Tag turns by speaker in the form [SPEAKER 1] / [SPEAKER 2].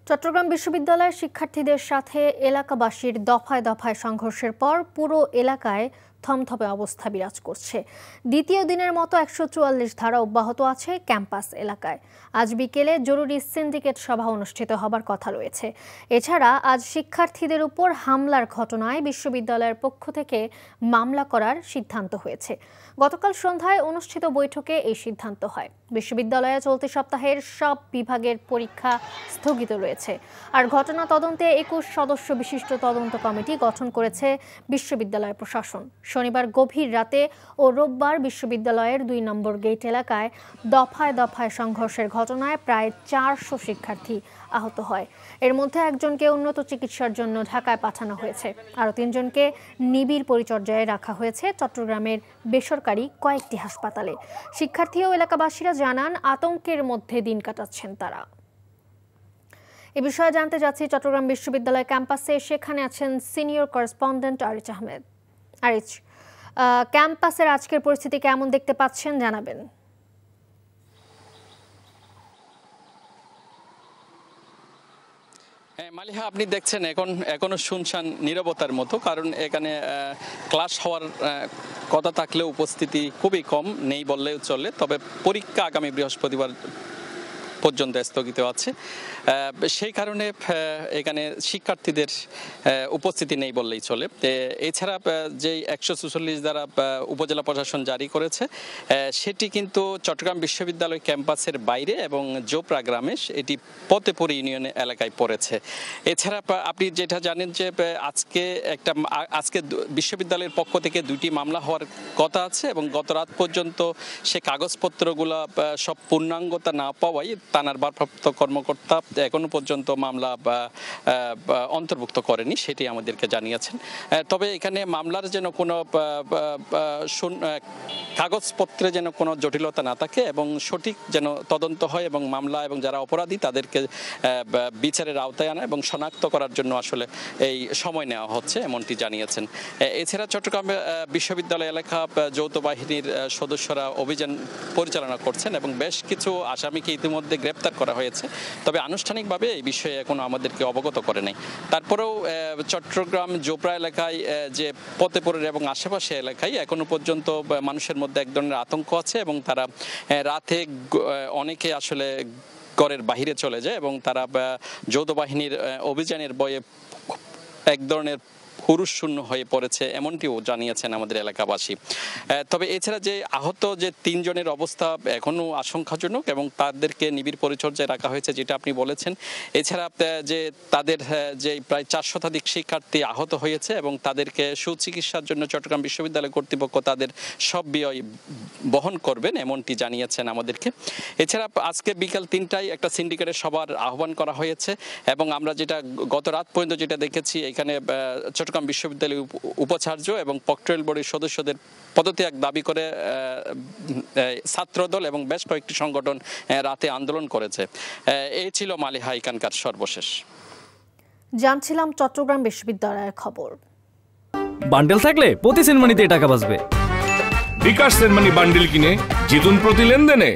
[SPEAKER 1] চট্টগ্রাম বিশ্ববিদ্যালয়ের শিক্ষার্থীদের সাথে এলাকাবাসীর দফায় দফায় সংঘর্ষের পর পুরো এলাকায় থমথমে অবস্থা বিরাজ করছে। দ্বিতীয় দিনের মতো ১৪৪ ধারা অব্যাহত আছে ক্যাম্পাস এলাকায়। আজ বিকেলে জরুরি সিন্ডিকেট সভা অনুষ্ঠিত হবার কথা রয়েছে। এছাড়া আজ শিক্ষার্থীদের উপর হামলার ঘটনায় বিশ্ববিদ্যালয়ের পক্ষ থেকে মামলা করার সিদ্ধান্ত হয়েছে। গতকাল সন্ধ্যায় অনুষ্ঠিত বৈঠকে এই সিদ্ধান্ত হয়। বিশ্ববিদ্যালয়ে চলতি সপ্তাহের সব বিভাগের পরীক্ষা স্থগিত রয়েছে। আর ঘটনা তদন্তে ২১ সদস্য বিশিষ্ট তদন্ত কমিটি গঠন করেছে বিশ্ববিদ্যালয় প্রশাসন। শনিবার গভীর রাতে ও রোববার বিশ্ববিদ্যালয়ের ২ নম্বর গেট এলাকায় দফায় দফায় সংঘর্ষের ঘটনায় প্রায় ৪০০ শিক্ষার্থী আহত হয়। এর মধ্যে একজনকে উন্নত চিকিৎসার জন্য ঢাকায় পাঠানো হয়েছে। আরও ৩ জনকে নিবিড় পরিচর্যায় রাখা হয়েছে চট্টগ্রামের বেসরকারি কয়েকটি হাসপাতালে। শিক্ষার্থী ও এলাকাবাসীরা জানান, আতঙ্কের মধ্যে দিন কাটাচ্ছেন তারা। এ বিষয়ে জানতে যাচ্ছি চট্টগ্রাম বিশ্ববিদ্যালয় ক্যাম্পাসে। সেখানে আছেন সিনিয়র করেসপন্ডেন্ট আরিচ আহমেদ। আরিচ, ক্যাম্পাসের আজকের পরিস্থিতি কেমন দেখতে পাচ্ছেন জানাবেন।
[SPEAKER 2] মালিহা, আপনি দেখছেন এখনো শুনশান নীরবতার মতো, কারণ এখানে ক্লাস হওয়ার কথা থাকলেও উপস্থিতি খুবই কম, নেই বললেও চলে। তবে পরীক্ষা আগামী বৃহস্পতিবার পর্যন্ত স্থগিত আছে। সেই কারণে এখানে শিক্ষার্থীদের উপস্থিতি নেই বললেই চলে। এছাড়া যে ১৪৪ দ্বারা উপজেলা প্রশাসন জারি করেছে, সেটি কিন্তু চট্টগ্রাম বিশ্ববিদ্যালয় ক্যাম্পাসের বাইরে এবং জোপড়া গ্রামে, এটি ফতেপুর ইউনিয়ন এলাকায় পড়েছে। এছাড়া আপনি যেটা জানেন যে আজকে বিশ্ববিদ্যালয়ের পক্ষ থেকে 2টি মামলা হওয়ার কথা আছে এবং গত রাত পর্যন্ত সে কাগজপত্রগুলো সব পূর্ণাঙ্গতা না পাওয়ায় থানার ভারপ্রাপ্ত কর্মকর্তা এখনো পর্যন্ত মামলা অন্তর্ভুক্ত করেনি, সেটি আমাদেরকে জানিয়েছেন। তবে এখানে মামলার যেন কোনো কাগজপত্রে যেন কোনো জটিলতা না থাকে এবং সঠিক যেন তদন্ত হয় এবং মামলা এবং যারা অপরাধী তাদেরকে বিচারের আওতায় আনা এবং শনাক্ত করার জন্য আসলে এই সময় নেওয়া হচ্ছে, এমনটি জানিয়েছেন। এছাড়া চট্টগ্রাম বিশ্ববিদ্যালয় এলাকা যৌথ বাহিনীর সদস্যরা অভিযান পরিচালনা করছেন এবং বেশ কিছু আসামিকে ইতিমধ্যে গ্রেপ্তার করা হয়েছে। তবে আনুষ্ঠানিকভাবে এই বিষয়ে এখনো আমাদেরকে অবগত করে নাই। তারপরেও চট্টগ্রাম জোপড়া এলাকায় যে ফতেপুরের এবং আশেপাশে এলাকায় এখনো পর্যন্ত মানুষের মধ্যে এক ধরনের আতঙ্ক আছে এবং তারা রাতে অনেকে আসলে ঘরের বাহিরে চলে যায় এবং তারা যৌথ বাহিনীর অভিযানের ভয়ে এক ধরনের পুরুষ শূন্য হয়ে পড়েছে, এমনটিও জানিয়েছেন আমাদের এলাকাবাসী। তবে এছাড়া যে আহত যে 3 জনের অবস্থা এখনো আশঙ্কাজনক এবং তাদেরকে নিবিড় পরিচর্যায় রাখা হয়েছে, যেটা আপনি বলেছেন। এছাড়া যে তাদের যে প্রায় 4 শতাধিক শিক্ষার্থী আহত হয়েছে এবং তাদেরকে সুচিকিৎসার জন্য চট্টগ্রাম বিশ্ববিদ্যালয় কর্তৃপক্ষ তাদের সব ব্যয় বহন করবেন, এমনটি জানিয়েছেন আমাদেরকে। এছাড়া আজকে বিকাল 3টায় একটা সিন্ডিকেটের সভার আহ্বান করা হয়েছে এবং আমরা যেটা গত রাত পর্যন্ত যেটা দেখেছি, এখানে চট্টগ্রাম বিশ্ববিদ্যালয়ের উপাচার্য এবং প্রক্টরিয়াল বোর্ডের সদস্যদের পদত্যাগ দাবি করে ছাত্রদল এবং বেশ কয়েকটি সংগঠন রাতে আন্দোলন করেছে। এই ছিল মালিহা এখানকার সর্বশেষ।
[SPEAKER 1] জানছিলাম চট্টগ্রাম বিশ্ববিদ্যালয়ের খবর।
[SPEAKER 3] বান্ডেল থাকলে প্রতি সেনমানিতে টাকা বাঁচবে।
[SPEAKER 4] বিকাশ সেনমানি বান্ডেল কিনে জিতুন প্রতি লেনদেনে।